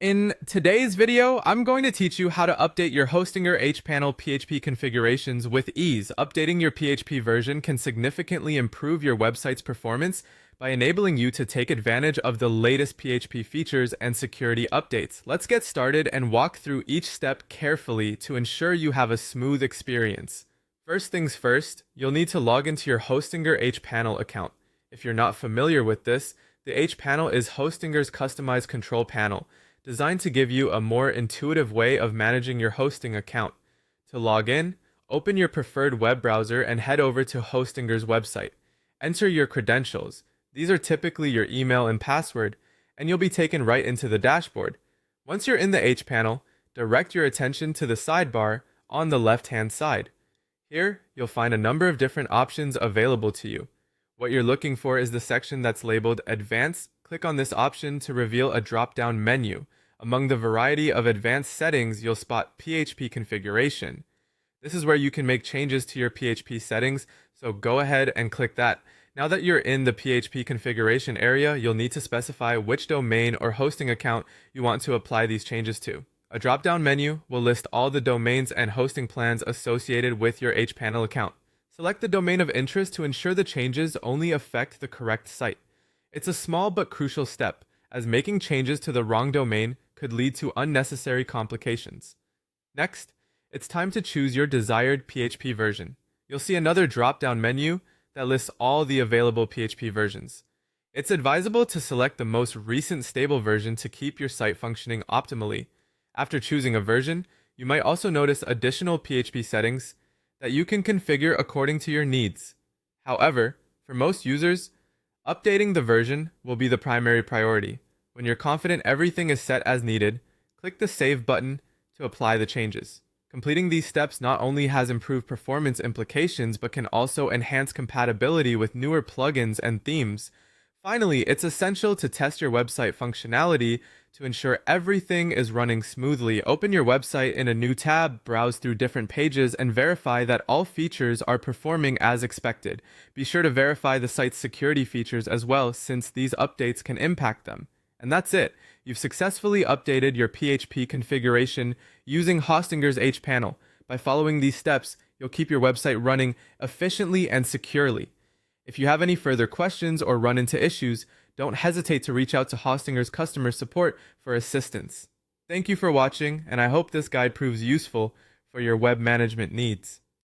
In today's video, I'm going to teach you how to update your Hostinger hPanel PHP configurations with ease. Updating your PHP version can significantly improve your website's performance by enabling you to take advantage of the latest PHP features and security updates. Let's get started and walk through each step carefully to ensure you have a smooth experience. First things first, you'll need to log into your Hostinger hPanel account. If you're not familiar with this, the hPanel is Hostinger's customized control panel, designed to give you a more intuitive way of managing your hosting account. To log in, open your preferred web browser and head over to Hostinger's website. Enter your credentials. These are typically your email and password, and you'll be taken right into the dashboard. Once you're in the hPanel, direct your attention to the sidebar on the left-hand side. Here, you'll find a number of different options available to you. What you're looking for is the section that's labeled Advanced. Click on this option to reveal a drop-down menu. Among the variety of advanced settings, you'll spot PHP configuration. This is where you can make changes to your PHP settings, so go ahead and click that. Now that you're in the PHP configuration area, you'll need to specify which domain or hosting account you want to apply these changes to. A drop-down menu will list all the domains and hosting plans associated with your hPanel account. Select the domain of interest to ensure the changes only affect the correct site. It's a small but crucial step, as making changes to the wrong domain could lead to unnecessary complications. Next, it's time to choose your desired PHP version. You'll see another drop-down menu that lists all the available PHP versions. It's advisable to select the most recent stable version to keep your site functioning optimally. After choosing a version, you might also notice additional PHP settings that you can configure according to your needs. However, for most users, updating the version will be the primary priority. When you're confident everything is set as needed, click the Save button to apply the changes. Completing these steps not only has improved performance implications, but can also enhance compatibility with newer plugins and themes. Finally, it's essential to test your website functionality to ensure everything is running smoothly. Open your website in a new tab, browse through different pages, and verify that all features are performing as expected. Be sure to verify the site's security features as well, since these updates can impact them. And that's it. You've successfully updated your PHP configuration using Hostinger's hPanel. By following these steps, you'll keep your website running efficiently and securely. If you have any further questions or run into issues, don't hesitate to reach out to Hostinger's customer support for assistance. Thank you for watching, and I hope this guide proves useful for your web management needs.